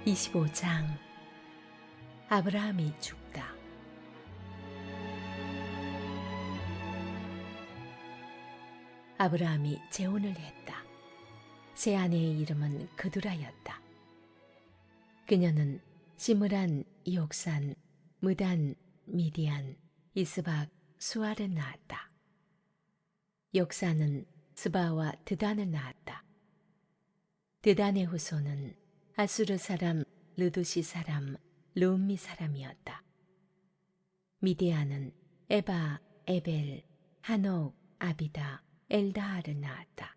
25장. 아브라함이 죽다. 아브라함이 재혼을 했다. 새 아내의 이름은 그두라였다. 그녀는 시므란, 이옥산, 무단, 미디안, 이스박, 수알을 낳았다. 욕산은 스바와 드단을 낳았다. 드단의 후손은 아수르 사람, 르두시 사람, 르움미 사람이었다. 미디안은 에바, 에벨, 한옥, 아비다, 엘다하를 낳았다.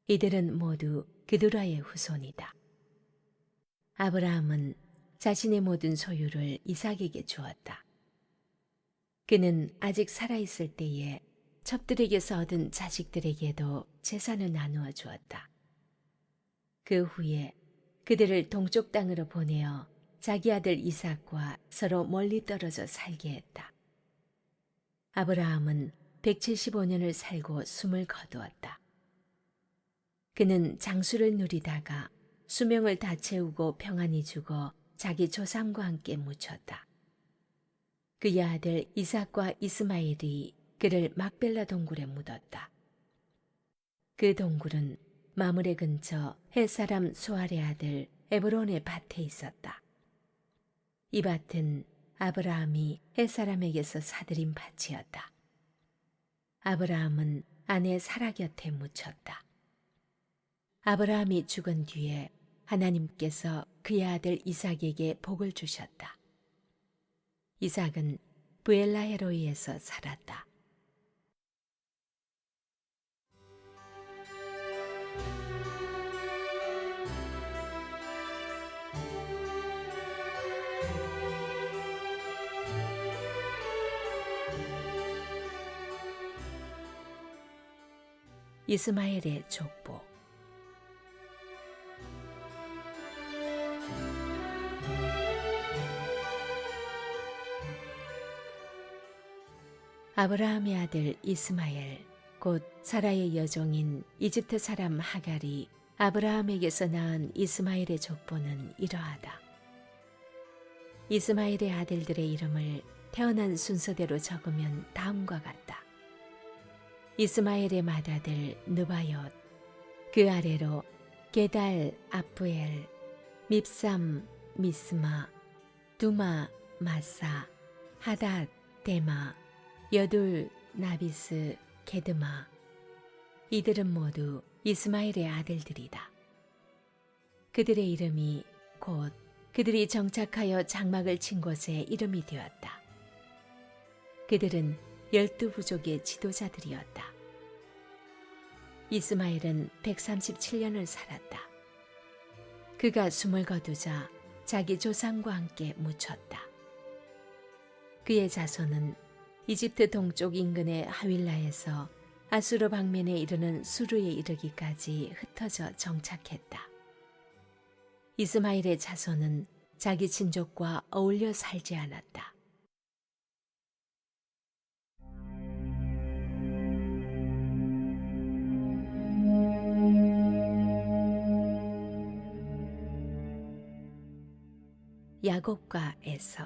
이들은 모두 그두라의 후손이다. 아브라함은 자신의 모든 소유를 이삭에게 주었다. 그는 아직 살아있을 때에 첩들에게서 얻은 자식들에게도 재산을 나누어 주었다. 그 후에 그들을 동쪽 땅으로 보내어 자기 아들 이삭과 서로 멀리 떨어져 살게 했다. 아브라함은 175년을 살고 숨을 거두었다. 그는 장수를 누리다가 수명을 다 채우고 평안히 죽어 자기 조상과 함께 묻혔다. 그의 아들 이삭과 이스마엘이 그를 막벨라 동굴에 묻었다. 그 동굴은 마므레 근처 햇사람 수알의 아들 에브론의 밭에 있었다. 이 밭은 아브라함이 햇사람에게서 사들인 밭이었다. 아브라함은 아내 사라 곁에 묻혔다. 아브라함이 죽은 뒤에 하나님께서 그의 아들 이삭에게 복을 주셨다. 이삭은 브엘라헤로이에서 살았다. 이스마엘의 족보. 아브라함의 아들 이스마엘, 곧 사라의 여종인 이집트 사람 하갈이 아브라함에게서 낳은 이스마엘의 족보는 이러하다. 이스마엘의 아들들의 이름을 태어난 순서대로 적으면 다음과 같다. 이스마엘의 맏아들 느바옅, 그 아래로 게달, 아프엘, 밉삼, 미스마, 두마, 마사, 하닷, 데마, 여둘, 나비스, 게드마. 이들은 모두 이스마엘의 아들들이다. 그들의 이름이 곧 그들이 정착하여 장막을 친 곳의 이름이 되었다. 그들은 12부족의 지도자들이었다. 이스마엘은 137년을 살았다. 그가 숨을 거두자 자기 조상과 함께 묻혔다. 그의 자손은 이집트 동쪽 인근의 하윌라에서 아수르 방면에 이르는 수르에 이르기까지 흩어져 정착했다. 이스마엘의 자손은 자기 친족과 어울려 살지 않았다. 야곱과 에서.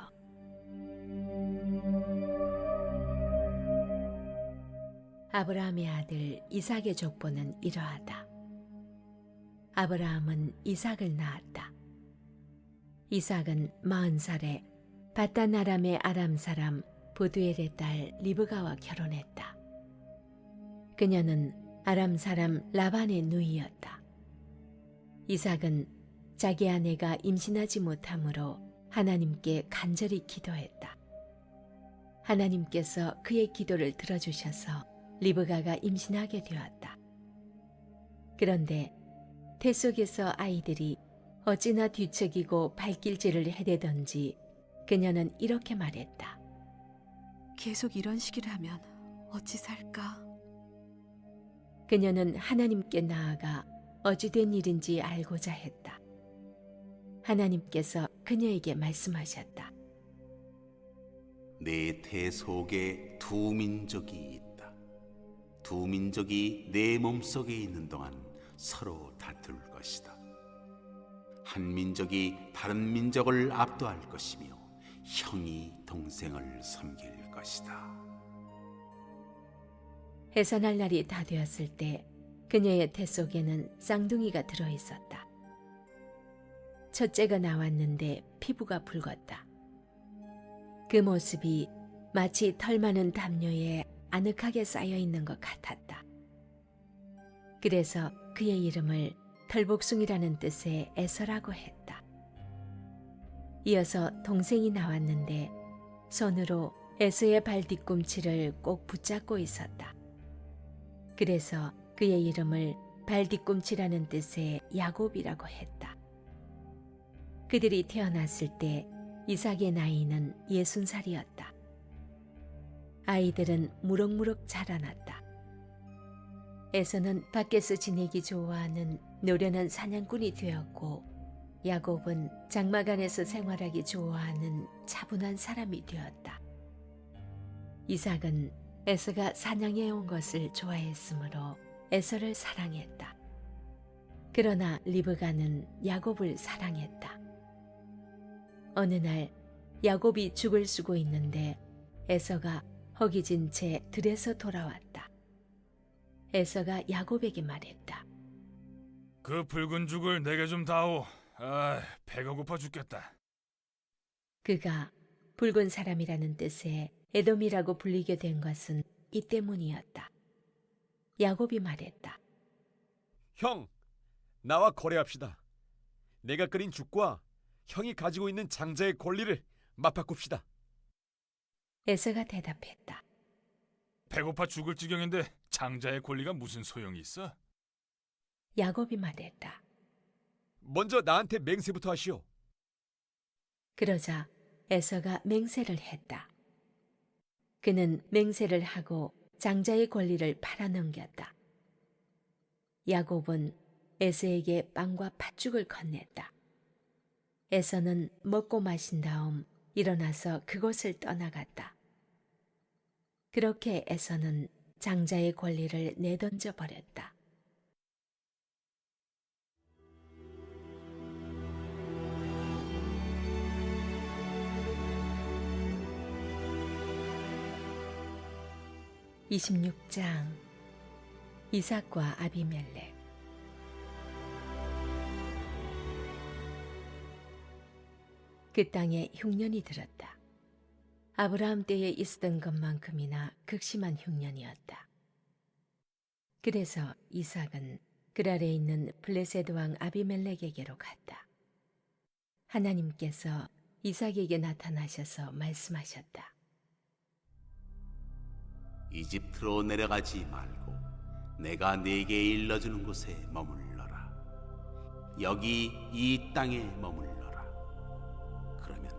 아브라함의 아들 이삭의 족보는 이러하다. 아브라함은 이삭을 낳았다. 이삭은 40살에 바단 아람의 아람 사람 부두엘의 딸 리브가와 결혼했다. 그녀는 아람 사람 라반의 누이였다. 이삭은 자기 아내가 임신하지 못하므로 하나님께 간절히 기도했다. 하나님께서 그의 기도를 들어주셔서 리브가가 임신하게 되었다. 그런데 태 속에서 아이들이 어찌나 뒤척이고 발길질을 해대던지 그녀는 이렇게 말했다. 계속 이런 식이라면 어찌 살까? 그녀는 하나님께 나아가 어찌된 일인지 알고자 했다. 하나님께서 그녀에게 말씀하셨다. 내 태 속에 두 민족이 있다. 두 민족이 내 몸속에 있는 동안 서로 다툴 것이다. 한 민족이 다른 민족을 압도할 것이며 형이 동생을 섬길 것이다. 해산할 날이 다 되었을 때 그녀의 태 속에는 쌍둥이가 들어 있었다. 첫째가 나왔는데 피부가 붉었다. 그 모습이 마치 털 많은 담요에 아늑하게 쌓여 있는 것 같았다. 그래서 그의 이름을 털복숭이라는 뜻의 에서라고 했다. 이어서 동생이 나왔는데 손으로 에서의 발 뒤꿈치를 꼭 붙잡고 있었다. 그래서 그의 이름을 발 뒤꿈치라는 뜻의 야곱이라고 했다. 그들이 태어났을 때 이삭의 나이는 60살이었다. 아이들은 무럭무럭 자라났다. 에서는 밖에서 지내기 좋아하는 노련한 사냥꾼이 되었고, 야곱은 장막 안에서 생활하기 좋아하는 차분한 사람이 되었다. 이삭은 에서가 사냥해 온 것을 좋아했으므로 에서를 사랑했다. 그러나 리브가는 야곱을 사랑했다. 어느 날 야곱이 죽을 쓰고 있는데 에서가 허기진 채 들에서 돌아왔다. 에서가 야곱에게 말했다. 그 붉은 죽을 내게 좀 다오. 배가 고파 죽겠다. 그가 붉은 사람이라는 뜻의 에돔이라고 불리게 된 것은 이 때문이었다. 야곱이 말했다. 형, 나와 거래합시다. 내가 끓인 죽과 형이 가지고 있는 장자의 권리를 맞바꿉시다. 에서가 대답했다. 배고파 죽을 지경인데 장자의 권리가 무슨 소용이 있어? 야곱이 말했다. 먼저 나한테 맹세부터 하시오. 그러자 에서가 맹세를 했다. 그는 맹세를 하고 장자의 권리를 팔아넘겼다. 야곱은 에서에게 빵과 팥죽을 건넸다. 에서는 먹고 마신 다음 일어나서 그곳을 떠나갔다. 그렇게 에서는 장자의 권리를 내던져 버렸다. (26장) 이삭과 아비멜렉. 그 땅에 흉년이 들었다. 아브라함 때에 있었던 것만큼이나 극심한 흉년이었다. 그래서 이삭은 그랄에 있는 블레셋 왕 아비멜렉에게로 갔다. 하나님께서 이삭에게 나타나셔서 말씀하셨다. 이집트로 내려가지 말고 내가 네게 일러주는 곳에 머물러라. 여기 이 땅에 머물러라. 그러면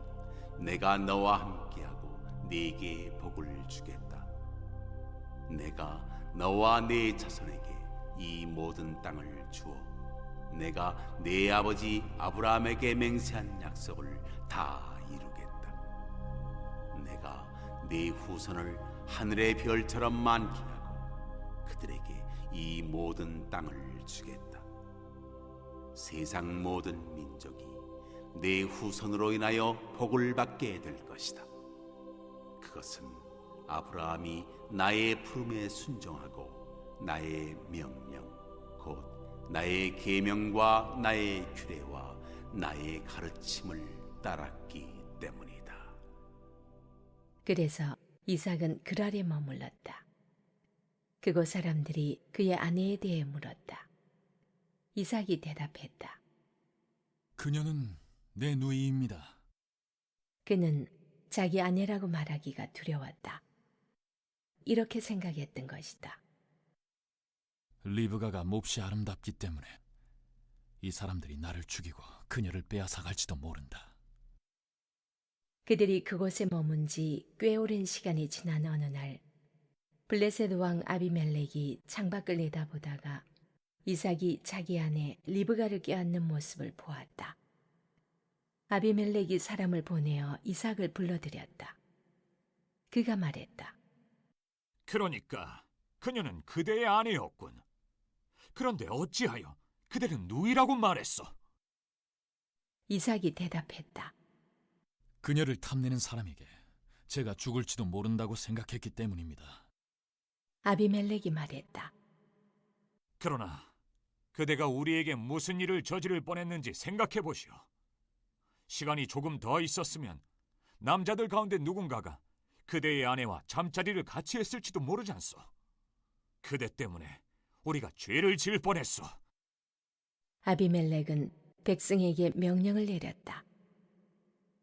내가 너와 함께하고 네게 복을 주겠다. 내가 너와 네 자손에게 이 모든 땅을 주어 내가 네 아버지 아브라함에게 맹세한 약속을 다 이루겠다. 내가 네 후손을 하늘의 별처럼 많게 하고 그들에게 이 모든 땅을 주겠다. 세상 모든 민족이 내 후손으로 인하여 복을 받게 될 것이다. 그것은 아브라함이 나의 부름에 순종하고 나의 명령 곧 나의 계명과 나의 규례와 나의 가르침을 따랐기 때문이다. 그래서 이삭은 그랄에 머물렀다. 그곳 사람들이 그의 아내에 대해 물었다. 이삭이 대답했다. 그녀는 내 누이입니다. 그는 자기 아내라고 말하기가 두려웠다. 이렇게 생각했던 것이다. 리브가가 몹시 아름답기 때문에 이 사람들이 나를 죽이고 그녀를 빼앗아갈지도 모른다. 그들이 그곳에 머문 지 꽤 오랜 시간이 지난 어느 날 블레셋 왕 아비멜렉이 창밖을 내다보다가 이삭이 자기 아내 리브가를 껴안는 모습을 보았다. 아비멜렉이 사람을 보내어 이삭을 불러들였다. 그가 말했다. 그러니까 그녀는 그대의 아내였군. 그런데 어찌하여 그대는 누이라고 말했어? 이삭이 대답했다. 그녀를 탐내는 사람에게 제가 죽을지도 모른다고 생각했기 때문입니다. 아비멜렉이 말했다. 그러나 그대가 우리에게 무슨 일을 저지를 뻔했는지 생각해 보시오. 시간이 조금 더 있었으면 남자들 가운데 누군가가 그대의 아내와 잠자리를 같이 했을지도 모르지 않소. 그대 때문에 우리가 죄를 지을 뻔했소. 아비멜렉은 백성에게 명령을 내렸다.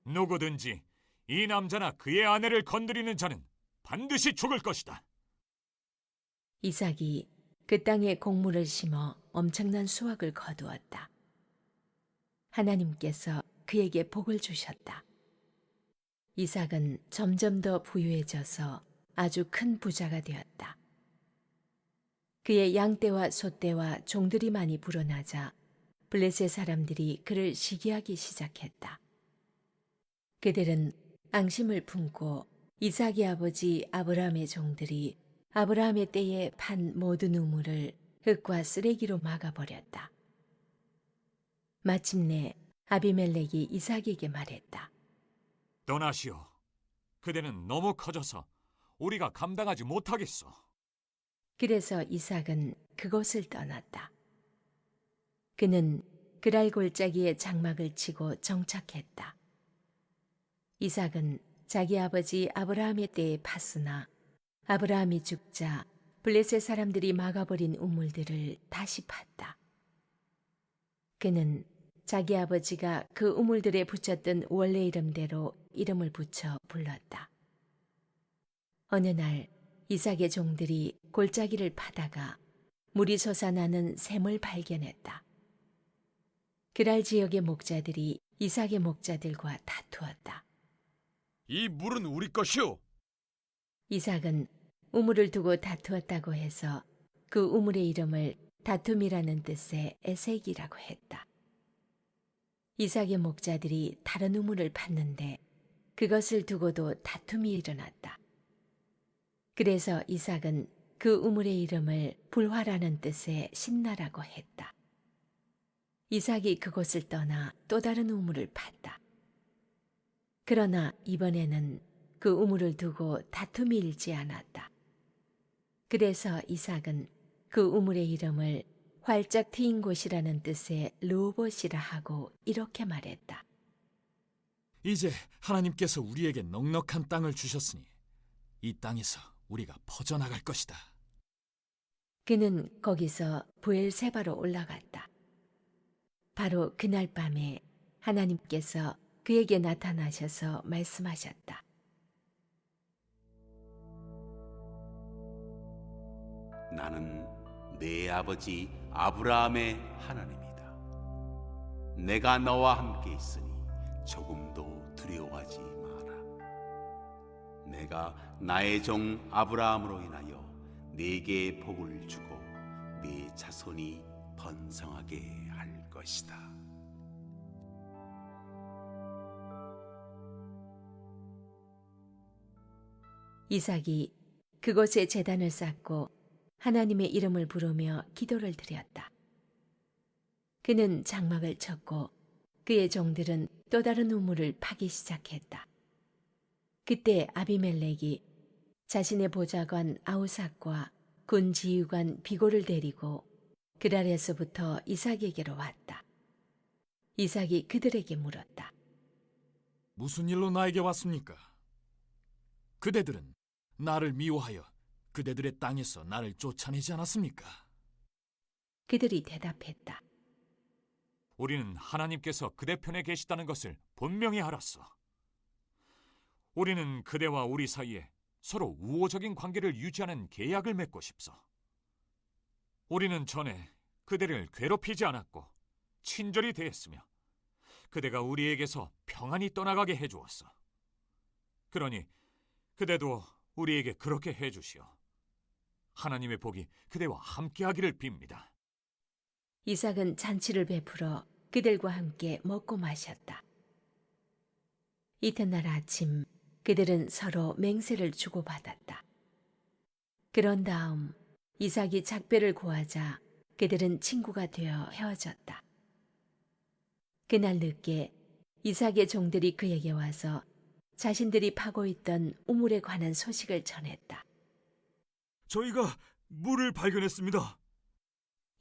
누구든지 이 남자나 그의 아내를 건드리는 자는 반드시 죽을 것이다. 이삭이 그 땅에 곡물을 심어 엄청난 수확을 거두었다. 하나님께서 그에게 복을 주셨다. 이삭은 점점 더 부유해져서 아주 큰 부자가 되었다. 그의 양떼와 소떼와 종들이 많이 불어나자 블레셋 사람들이 그를 시기하기 시작했다. 그들은 앙심을 품고 이삭의 아버지 아브라함의 종들이 아브라함의 때에 판 모든 우물을 흙과 쓰레기로 막아버렸다. 마침내 아비멜렉이 이삭에게 말했다. 떠나시오. 그대는 너무 커져서 우리가 감당하지 못하겠소. 그래서 이삭은 그곳을 떠났다. 그는 그랄 골짜기에 장막을 치고 정착했다. 이삭은 자기 아버지 아브라함의 때에 팠으나 아브라함이 죽자 블레셋 사람들이 막아버린 우물들을 다시 팠다. 그는 자기 아버지가 그 우물들에 붙였던 원래 이름대로 이름을 붙여 불렀다. 어느 날 이삭의 종들이 골짜기를 파다가 물이 솟아나는 샘을 발견했다. 그랄 지역의 목자들이 이삭의 목자들과 다투었다. 이 물은 우리 것이오. 이삭은 우물을 두고 다투었다고 해서 그 우물의 이름을 다툼이라는 뜻의 에색이라고 했다. 이삭의 목자들이 다른 우물을 팠는데 그것을 두고도 다툼이 일어났다. 그래서 이삭은 그 우물의 이름을 불화라는 뜻의 신나라고 했다. 이삭이 그곳을 떠나 또 다른 우물을 팠다. 그러나 이번에는 그 우물을 두고 다툼이 일지 않았다. 그래서 이삭은 그 우물의 이름을 활짝 트인 곳이라는 뜻의 르호봇이라 하고 이렇게 말했다. 이제 하나님께서 우리에게 넉넉한 땅을 주셨으니 이 땅에서 우리가 퍼져나갈 것이다. 그는 거기서 부엘세바로 올라갔다. 바로 그날 밤에 하나님께서 그에게 나타나셔서 말씀하셨다. 나는 내 아버지 아브라함의 하나님이다. 내가 너와 함께 있으니 조금도 두려워하지 마라. 내가 나의 종 아브라함으로 인하여 네게 복을 주고 네 자손이 번성하게 할 것이다. 이삭이 그곳에 제단을 쌓고 하나님의 이름을 부르며 기도를 드렸다. 그는 장막을 쳤고 그의 종들은 또 다른 우물을 파기 시작했다. 그때 아비멜렉이 자신의 보좌관 아우삭과 군 지휘관 비고를 데리고 그랄에서부터 이삭에게로 왔다. 이삭이 그들에게 물었다. 무슨 일로 나에게 왔습니까? 그대들은 나를 미워하여 그대들의 땅에서 나를 쫓아내지 않았습니까? 그들이 대답했다. 우리는 하나님께서 그대 편에 계시다는 것을 분명히 알았어. 우리는 그대와 우리 사이에 서로 우호적인 관계를 유지하는 계약을 맺고 싶소. 우리는 전에 그대를 괴롭히지 않았고 친절히 대했으며 그대가 우리에게서 평안히 떠나가게 해주었어. 그러니 그대도 우리에게 그렇게 해주시오. 하나님의 복이 그대와 함께하기를 빕니다. 이삭은 잔치를 베풀어 그들과 함께 먹고 마셨다. 이튿날 아침 그들은 서로 맹세를 주고받았다. 그런 다음 이삭이 작별을 고하자 그들은 친구가 되어 헤어졌다. 그날 늦게 이삭의 종들이 그에게 와서 자신들이 파고 있던 우물에 관한 소식을 전했다. 저희가 물을 발견했습니다.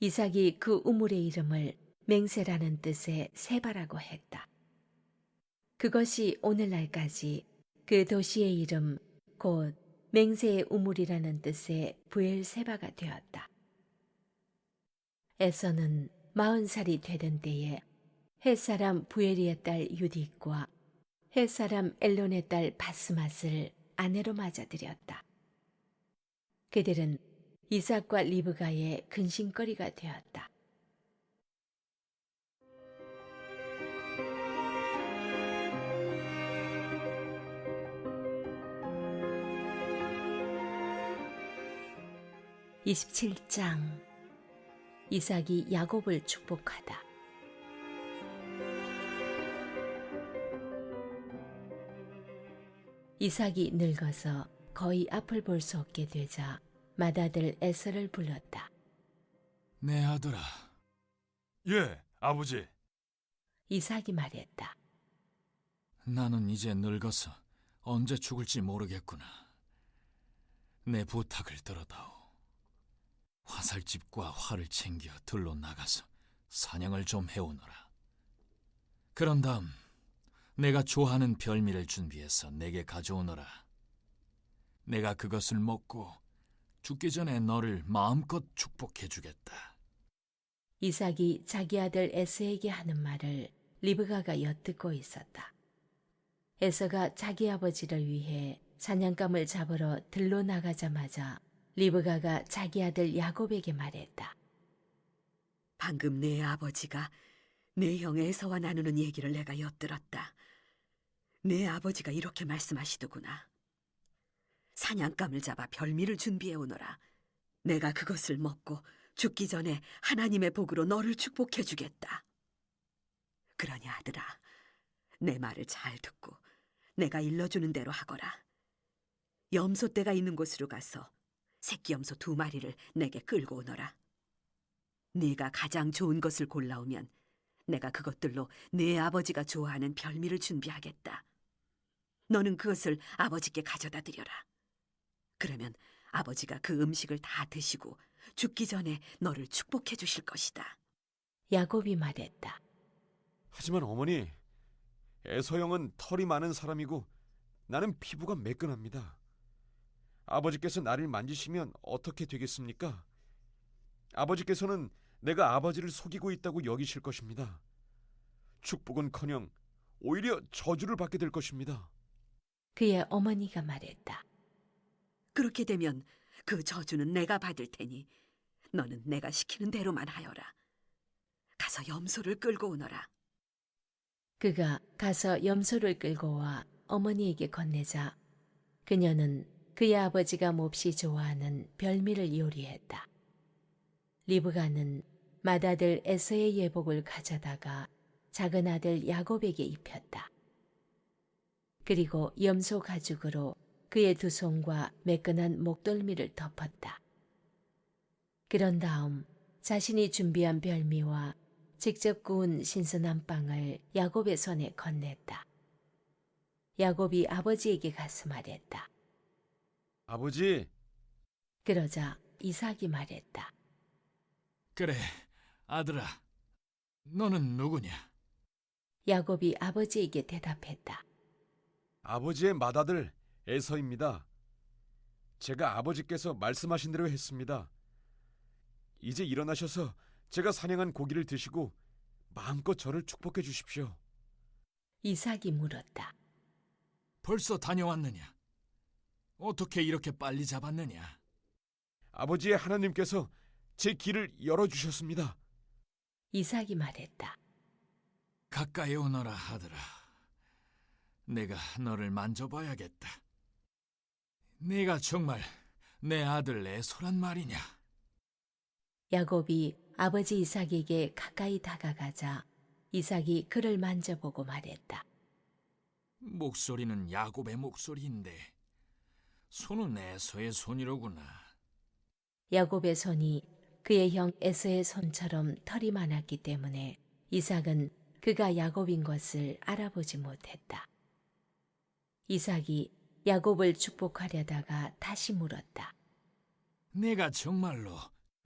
이삭이 그 우물의 이름을 맹세라는 뜻의 세바라고 했다. 그것이 오늘날까지 그 도시의 이름 곧 맹세의 우물이라는 뜻의 부엘세바가 되었다. 에서는 40살이 되던 때에 헷사람 부엘리의 딸 유딕과 헷사람 엘론의 딸 바스맛을 아내로 맞아들였다. 그들은 이삭과 리브가의 근심거리가 되었다. (27장) 이삭이 야곱을 축복하다. 이삭이 늙어서 거의 앞을 볼 수 없게 되자 맏아들 에서를 불렀다. 내 아들아, 예, 아버지. 이삭이 말했다. 나는 이제 늙어서 언제 죽을지 모르겠구나. 내 부탁을 들어다오. 화살집과 활을 챙겨 들로 나가서 사냥을 좀 해오너라. 그런 다음 내가 좋아하는 별미를 준비해서 내게 가져오너라. 내가 그것을 먹고 죽기 전에 너를 마음껏 축복해 주겠다. 이삭이 자기 아들 에서에게 하는 말을 리브가가 엿듣고 있었다. 에서가 자기 아버지를 위해 사냥감을 잡으러 들로 나가자마자 리브가가 자기 아들 야곱에게 말했다. 방금 내 아버지가 내 형 에서와 나누는 얘기를 내가 엿들었다. 내 아버지가 이렇게 말씀하시더구나. 사냥감을 잡아 별미를 준비해 오너라. 내가 그것을 먹고 죽기 전에 하나님의 복으로 너를 축복해 주겠다. 그러니 아들아, 내 말을 잘 듣고 내가 일러주는 대로 하거라. 염소떼가 있는 곳으로 가서 새끼 염소 2마리를 내게 끌고 오너라. 네가 가장 좋은 것을 골라오면 내가 그것들로 네 아버지가 좋아하는 별미를 준비하겠다. 너는 그것을 아버지께 가져다 드려라. 그러면 아버지가 그 음식을 다 드시고 죽기 전에 너를 축복해 주실 것이다. 야곱이 말했다. 하지만 어머니, 에서 형은 털이 많은 사람이고 나는 피부가 매끈합니다. 아버지께서 나를 만지시면 어떻게 되겠습니까? 아버지께서는 내가 아버지를 속이고 있다고 여기실 것입니다. 축복은커녕 오히려 저주를 받게 될 것입니다. 그의 어머니가 말했다. 그렇게 되면 그 저주는 내가 받을 테니 너는 내가 시키는 대로만 하여라. 가서 염소를 끌고 오너라. 그가 가서 염소를 끌고 와 어머니에게 건네자 그녀는 그의 아버지가 몹시 좋아하는 별미를 요리했다. 리브가는 맏아들 에서의 예복을 가져다가 작은 아들 야곱에게 입혔다. 그리고 염소 가죽으로 그의 2손과 매끈한 목덜미를 덮었다. 그런 다음 자신이 준비한 별미와 직접 구운 신선한 빵을 야곱의 손에 건넸다. 야곱이 아버지에게 가서 말했다. 아버지, 그러자 이삭이 말했다. 그래, 아들아, 너는 누구냐? 야곱이 아버지에게 대답했다. 아버지의 맏아들 에서입니다. 제가 아버지께서 말씀하신 대로 했습니다. 이제 일어나셔서 제가 사냥한 고기를 드시고 마음껏 저를 축복해 주십시오. 이삭이 물었다. 벌써 다녀왔느냐? 어떻게 이렇게 빨리 잡았느냐? 아버지의 하나님께서 제 길을 열어주셨습니다. 이삭이 말했다. 가까이 오너라, 아들아. 내가 너를 만져봐야겠다. 네가 정말 내 아들 에서란 말이냐? 야곱이 아버지 이삭에게 가까이 다가가자 이삭이 그를 만져보고 말했다. 목소리는 야곱의 목소리인데 손은 에서의 손이로구나. 야곱의 손이 그의 형 에서의 손처럼 털이 많았기 때문에 이삭은 그가 야곱인 것을 알아보지 못했다. 이삭이 야곱을 축복하려다가 다시 물었다. 내가 정말로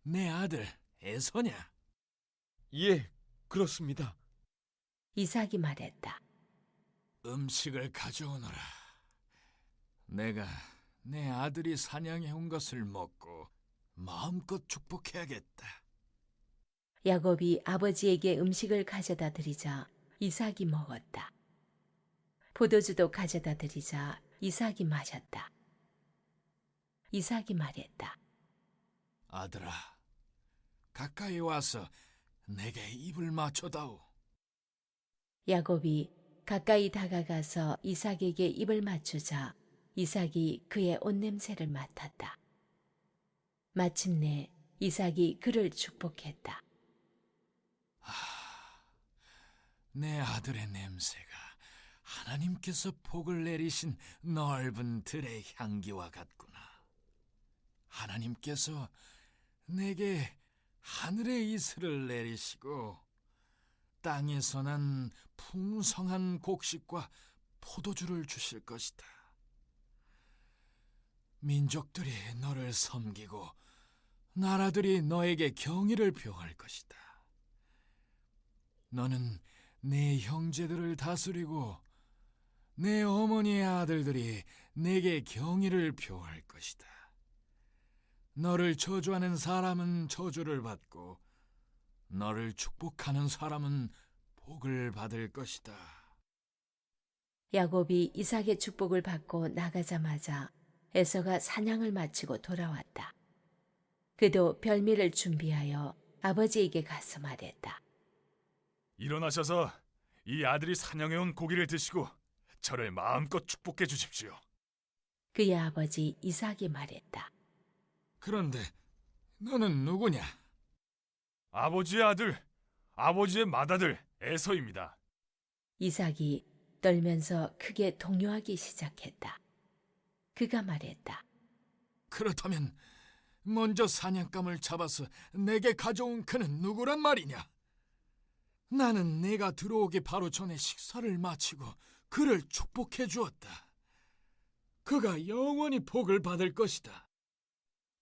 내 아들 에서냐? 예, 그렇습니다. 이삭이 말했다. 음식을 가져오너라. 내가 내 아들이 사냥해 온 것을 먹고 마음껏 축복해야겠다. 야곱이 아버지에게 음식을 가져다 드리자 이삭이 먹었다. 포도주도 가져다 드리자 이삭이 마셨다. 이삭이 말했다. 아들아, 가까이 와서 내게 입을 맞춰다오. 야곱이 가까이 다가가서 이삭에게 입을 맞추자 이삭이 그의 옷냄새를 맡았다. 마침내 이삭이 그를 축복했다. 내 아들의 냄새가 하나님께서 복을 내리신 넓은 들의 향기와 같구나. 하나님께서 내게 하늘의 이슬을 내리시고 땅에서 난 풍성한 곡식과 포도주를 주실 것이다. 민족들이 너를 섬기고 나라들이 너에게 경의를 표할 것이다. 너는 내 형제들을 다스리고 내 어머니의 아들들이 내게 경의를 표할 것이다. 너를 저주하는 사람은 저주를 받고 너를 축복하는 사람은 복을 받을 것이다. 야곱이 이삭의 축복을 받고 나가자마자 에서가 사냥을 마치고 돌아왔다. 그도 별미를 준비하여 아버지에게 가서 말했다. 일어나셔서 이 아들이 사냥해온 고기를 드시고 저를 마음껏 축복해 주십시오. 그의 아버지 이삭이 말했다. 그런데 너는 누구냐? 아버지의 아들, 아버지의 맏아들 에서입니다. 이삭이 떨면서 크게 동요하기 시작했다. 그가 말했다. 그렇다면 먼저 사냥감을 잡아서 내게 가져온 그는 누구란 말이냐? 나는 내가 들어오기 바로 전에 식사를 마치고 그를 축복해 주었다. 그가 영원히 복을 받을 것이다.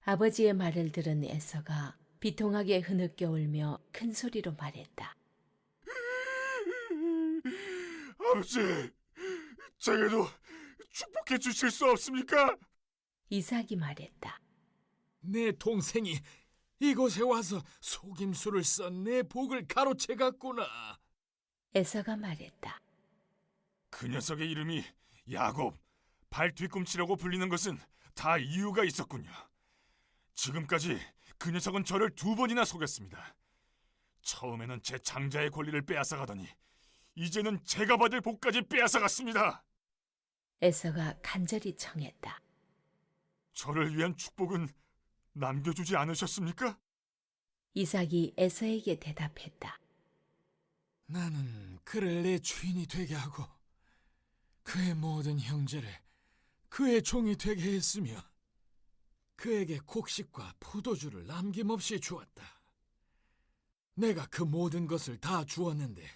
아버지의 말을 들은 에서가 비통하게 흐느껴 울며 큰 소리로 말했다. 아버지, 제게도 축복해 주실 수 없습니까? 이삭이 말했다. 내 동생이 이곳에 와서 속임수를 써 내 복을 가로채 갔구나. 에서가 말했다. 그 녀석의 이름이 야곱, 발 뒤꿈치라고 불리는 것은 다 이유가 있었군요. 지금까지 그 녀석은 저를 2번이나 속였습니다. 처음에는 제 장자의 권리를 빼앗아 가더니 이제는 제가 받을 복까지 빼앗아 갔습니다. 에서가 간절히 청했다. 저를 위한 축복은 남겨주지 않으셨습니까? 이삭이 에서에게 대답했다. 나는 그를 내 주인이 되게 하고 그의 모든 형제를 그의 종이 되게 했으며 그에게 곡식과 포도주를 남김없이 주었다. 내가 그 모든 것을 다 주었는데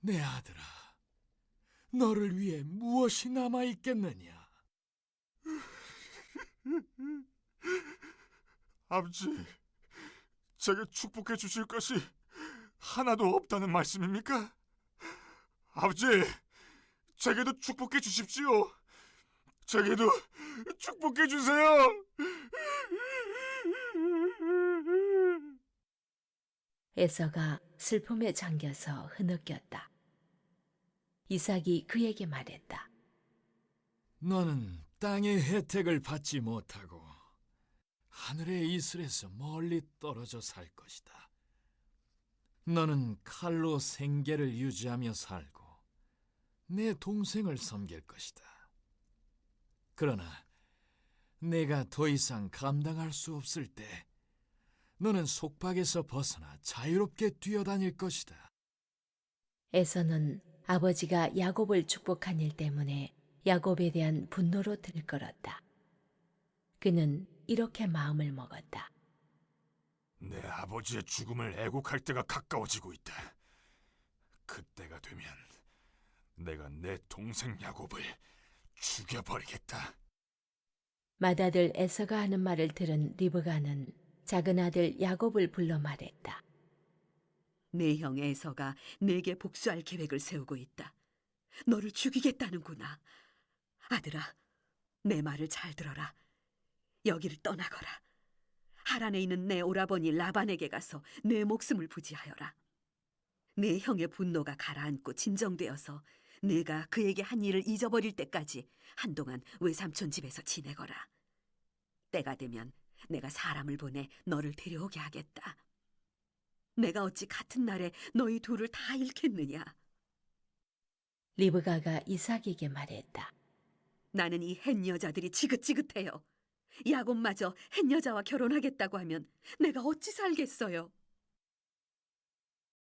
내 아들아, 너를 위해 무엇이 남아있겠느냐? 아버지, 제게 축복해 주실 것이 하나도 없다는 말씀입니까? 아버지, 제게도 축복해 주십시오. 제게도 축복해 주세요. 에서가 슬픔에 잠겨서 흐느꼈다. 이삭이 그에게 말했다. 너는 땅의 혜택을 받지 못하고 하늘의 이슬에서 멀리 떨어져 살 것이다. 너는 칼로 생계를 유지하며 살고 내 동생을 섬길 것이다. 그러나 내가 더 이상 감당할 수 없을 때 너는 속박에서 벗어나 자유롭게 뛰어다닐 것이다. 에서는 아버지가 야곱을 축복한 일 때문에 야곱에 대한 분노로 들끓었다. 그는 이렇게 마음을 먹었다. 내 아버지의 죽음을 애국할 때가 가까워지고 있다. 그때가 되면 내가 내 동생 야곱을 죽여버리겠다. 맏아들 에서가 하는 말을 들은 리브가는 작은 아들 야곱을 불러 말했다. 내 형 에서가 내게 복수할 계획을 세우고 있다. 너를 죽이겠다는구나. 아들아, 내 말을 잘 들어라. 여기를 떠나거라. 하란에 있는 내 오라버니 라반에게 가서 내 목숨을 부지하여라. 내 형의 분노가 가라앉고 진정되어서 내가 그에게 한 일을 잊어버릴 때까지 한동안 외삼촌 집에서 지내거라. 때가 되면 내가 사람을 보내 너를 데려오게 하겠다. 내가 어찌 같은 날에 너희 둘을 다 잃겠느냐. 리브가가 이삭에게 말했다. 나는 이 햇 여자들이 지긋지긋해요. 야곱마저 햇 여자와 결혼하겠다고 하면 내가 어찌 살겠어요.